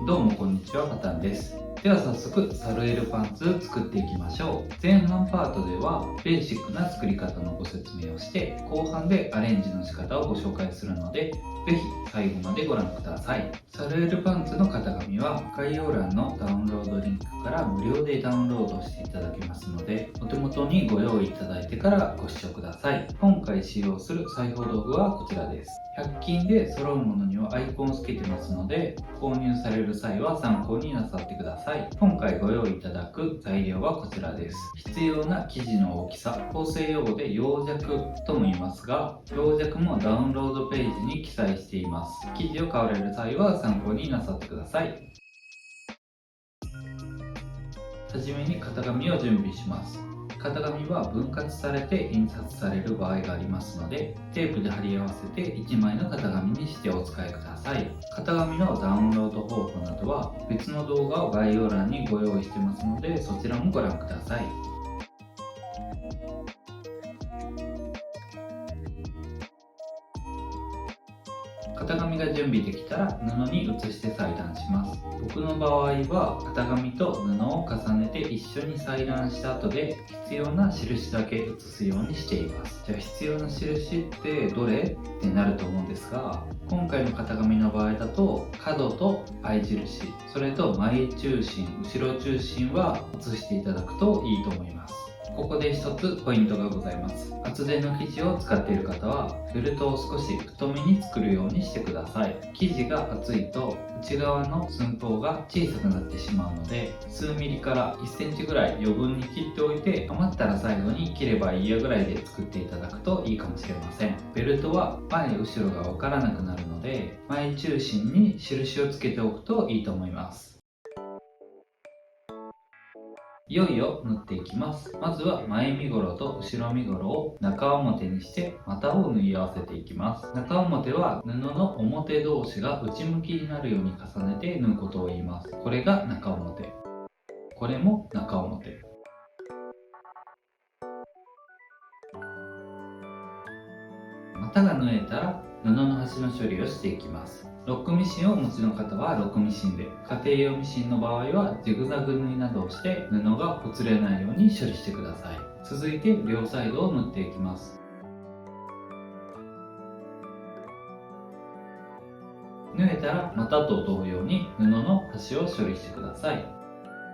どうもこんにちは、パタンです。では早速サルエルパンツ作っていきましょう。前半パートではベーシックな作り方のご説明をして、後半でアレンジの仕方をご紹介するので、ぜひ最後までご覧ください。サルエルパンツの型紙は概要欄のダウンロードリンクから無料でダウンロードしていただけますので、お手元にご用意いただいてからご視聴ください。今回使用する裁縫道具はこちらです。100均で揃うものにはアイコンをつけてますので、購入される際は参考になさってください。今回ご用意いただく材料はこちらです。必要な生地の大きさ、縫製用語で葉弱とも言いますが、葉弱もダウンロードページに記載しています。生地を買われる際は参考になさってください。はじめに型紙を準備します。型紙は分割されて印刷される場合がありますので、テープで貼り合わせて1枚の型紙にしてお使いください。型紙のダウンロード方法などは別の動画を概要欄にご用意してますので、そちらもご覧ください。型紙が準備できたら布に移して裁断します。僕の場合は型紙と布を重ねて一緒に裁断した後で必要な印だけ写すようにしています。じゃあ必要な印ってどれってなると思うんですが、今回の型紙の場合だと角と合印、それと前中心、後ろ中心は写していただくといいと思います。ここで一つポイントがございます。厚手の生地を使っている方はベルトを少し太めに作るようにしてください。生地が厚いと内側の寸法が小さくなってしまうので、数ミリから1センチぐらい余分に切っておいて、余ったら最後に切ればいいやぐらいで作っていただくといいかもしれません。ベルトは前後ろがわからなくなるので、前中心に印をつけておくといいと思います。いよいよ縫っていきます。まずは前身ごろと後ろ身ごろを中表にして股を縫い合わせていきます。中表は布の表同士が内向きになるように重ねて縫うことを言います。これが中表。これも中表。股が縫えたら布の端の処理をしていきます。ロックミシンをお持ちの方はロックミシンで、家庭用ミシンの場合はジグザグ縫いなどをして布がほつれないように処理してください。続いて両サイドを縫っていきます。縫えたら股と同様に布の端を処理してください。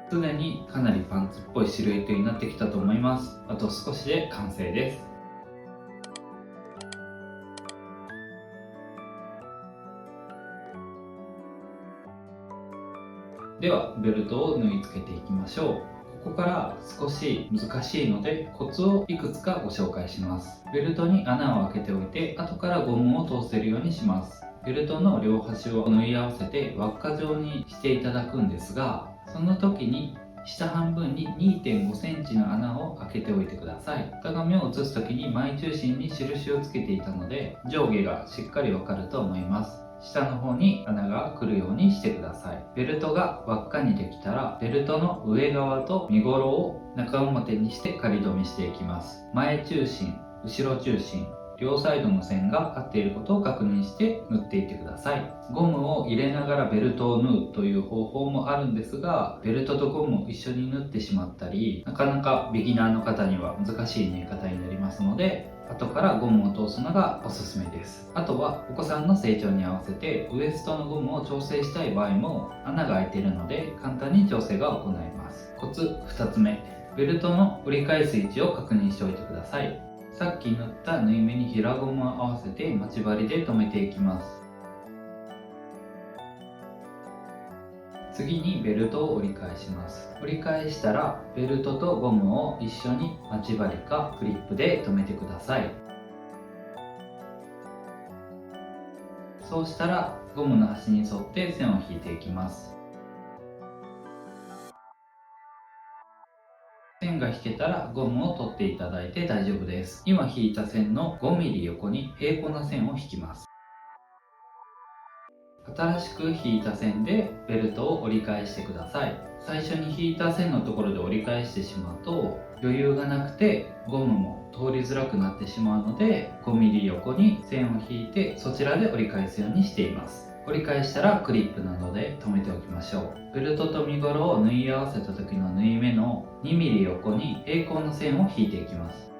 すでにかなりパンツっぽいシルエットになってきたと思います。あと少しで完成です。ではベルトを縫い付けていきましょう。ここから少し難しいのでコツをいくつかご紹介します。ベルトに穴を開けておいて後からゴムを通せるようにします。ベルトの両端を縫い合わせて輪っか状にしていただくんですが、その時に下半分に 2.5 センチの穴を開けておいてください。型紙を写す時に前中心に印をつけていたので上下がしっかりわかると思います。下の方に穴が来るようにしてください。ベルトが輪っかにできたらベルトの上側と身ごろを中表にして仮止めしていきます。前中心、後ろ中心、両サイドの線が合っていることを確認して縫っていってください。ゴムを入れながらベルトを縫うという方法もあるんですが、ベルトとゴムを一緒に縫ってしまったり、なかなかビギナーの方には難しい縫い方になりますので、後からゴムを通すのがおすすめです。あとはお子さんの成長に合わせてウエストのゴムを調整したい場合も穴が開いているので簡単に調整が行えます。コツ2つ目、ベルトの折り返す位置を確認しておいてください。さっき縫った縫い目に平ゴムを合わせて待ち針で留めていきます。次にベルトを折り返します。折り返したらベルトとゴムを一緒に待ち針かクリップで留めてください。そうしたらゴムの端に沿って線を引いていきます。線が引けたらゴムを取っていただいて大丈夫です。今引いた線の 5mm 横に平行な線を引きます。新しく引いた線でベルトを折り返してください。最初に引いた線のところで折り返してしまうと余裕がなくてゴムも通りづらくなってしまうので 5mm 横に線を引いてそちらで折り返すようにしています。折り返したらクリップなどで留めておきましょう。ベルトと身ごろを縫い合わせた時の縫い目の 2mm 横に平行の線を引いていきます。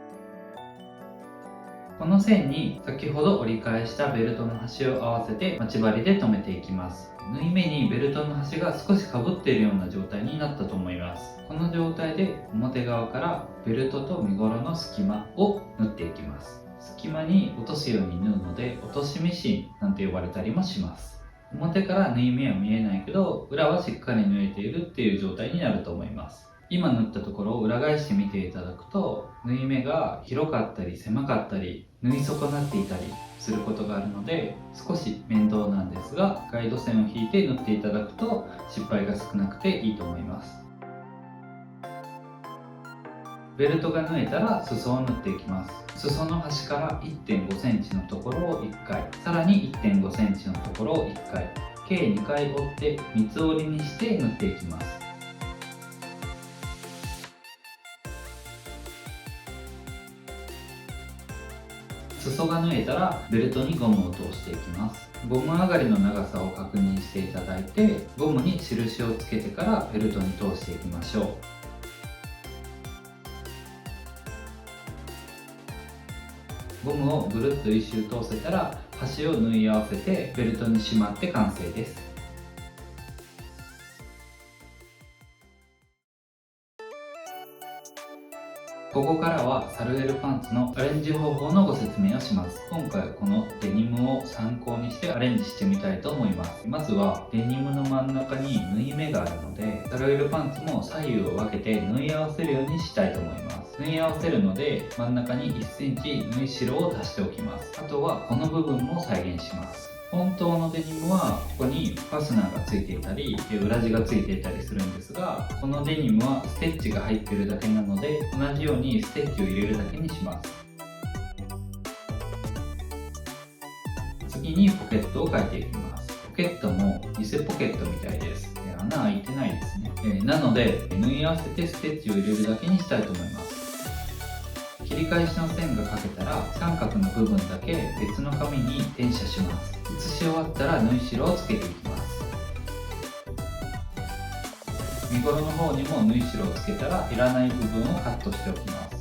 この線に先ほど折り返したベルトの端を合わせて待ち針で留めていきます。縫い目にベルトの端が少しかぶっているような状態になったと思います。この状態で表側からベルトと身ごろの隙間を縫っていきます。隙間に落とすように縫うので落としミシンなんて呼ばれたりもします。表から縫い目は見えないけど裏はしっかり縫えているっていう状態になると思います。今縫ったところを裏返してみていただくと縫い目が広かったり狭かったり縫い損なっていたりすることがあるので少し面倒なんですがガイド線を引いて縫っていただくと失敗が少なくていいと思います。ベルトが縫えたら裾を縫っていきます。裾の端から 1.5 センチのところを1回、さらに 1.5 センチのところを1回、計2回折って三つ折りにして縫っていきます。裾が縫えたらベルトにゴムを通していきます。ゴム上がりの長さを確認していただいてゴムに印をつけてからベルトに通していきましょう。ゴムをぐるっと一周通せたら端を縫い合わせてベルトにしまって完成です。ここからはサルエルパンツのアレンジ方法のご説明をします。今回このデニムを参考にしてアレンジしてみたいと思います。まずはデニムの真ん中に縫い目があるのでサルエルパンツも左右を分けて縫い合わせるようにしたいと思います。縫い合わせるので真ん中に 1cm 縫い代を足しておきます。あとはこの部分も再現します。本当のデニムはここにファスナーがついていたり裏地がついていたりするんですがこのデニムはステッチが入っているだけなので同じようにステッチを入れるだけにします。次にポケットを描いていきます。ポケットも偽ポケットみたいです。穴開いてないですね。なので縫い合わせてステッチを入れるだけにしたいと思います。切り返しの線が描けたら三角の部分だけ別の紙に転写します。写し終わったら縫い代をつけていきます。身ごろの方にも縫い代をつけたらいらない部分をカットしておきます。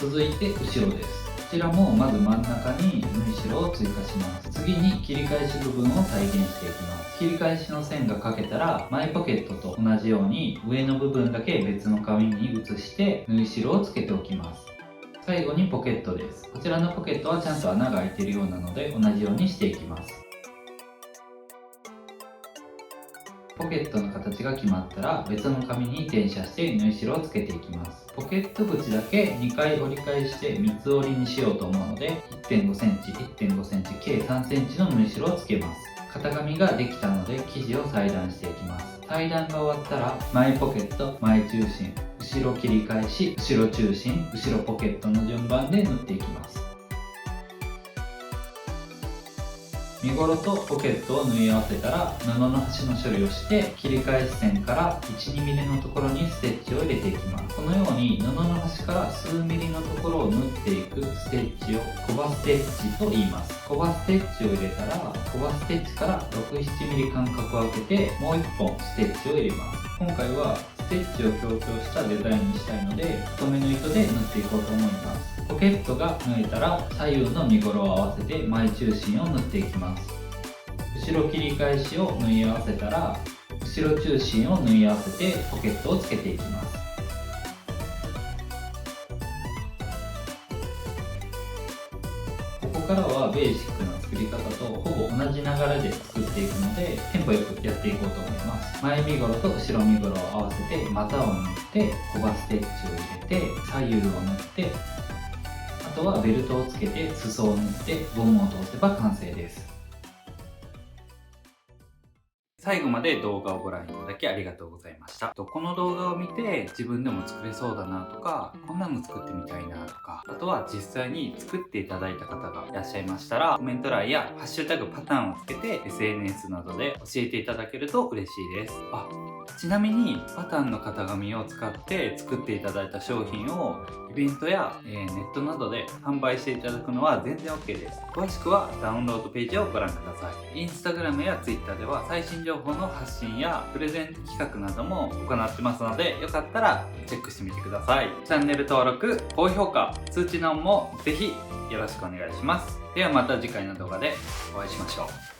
続いて後ろです。こちらもまず真ん中に縫い代を追加します。次に切り返し部分を再現していきます。切り返しの線が描けたら前ポケットと同じように上の部分だけ別の紙に移して縫い代をつけておきます。最後にポケットです。こちらのポケットはちゃんと穴が開いているようなので同じようにしていきます。ポケットの形が決まったら別の紙に転写して縫い代をつけていきます。ポケット口だけ2回折り返して三つ折りにしようと思うので 1.5 センチ、1.5 センチ計3センチの縫い代をつけます。型紙ができたので生地を裁断していきます。裁断が終わったら前ポケット、前中心、後ろ切り返し、後ろ中心、後ろポケットの順番で縫っていきます。身ごろとポケットを縫い合わせたら布の端の処理をして切り返し線から 1,2mm のところにステッチを入れていきます。このように布の端から数ミリのところを縫っていくステッチをコバステッチと言います。コバステッチを入れたらコバステッチから 6,7mm 間隔を空けてもう1本ステッチを入れます。今回はステッチを強調したデザインにしたいので太めの糸で縫っていこうと思います。ポケットが縫えたら左右の身ごろを合わせて前中心を縫っていきます。後ろ切り返しを縫い合わせたら後ろ中心を縫い合わせてポケットをつけていきます。ここからはベーシックな作り方とほぼ同じ流れで作っていくのでテンポよくやっていこうと思います。前身ごろと後ろ身ごろを合わせて股を縫ってコバステッチを入れて左右を縫ってあとはベルトをつけて裾を縫ってゴムを通せば完成です。最後まで動画をご覧いただきありがとうございました。この動画を見て自分でも作れそうだなとかこんなの作ってみたいなとかあとは実際に作っていただいた方がいらっしゃいましたらコメント欄やハッシュタグパターンをつけて SNS などで教えていただけると嬉しいです。ちなみにパターンの型紙を使って作っていただいた商品をイベントや、ネットなどで販売していただくのは全然 OK です。詳しくはダウンロードページをご覧ください。インスタグラムやツイッターでは最新情報の発信やプレゼント企画なども行ってますので、よかったらチェックしてみてください。チャンネル登録、高評価、通知のオンもぜひよろしくお願いします。ではまた次回の動画でお会いしましょう。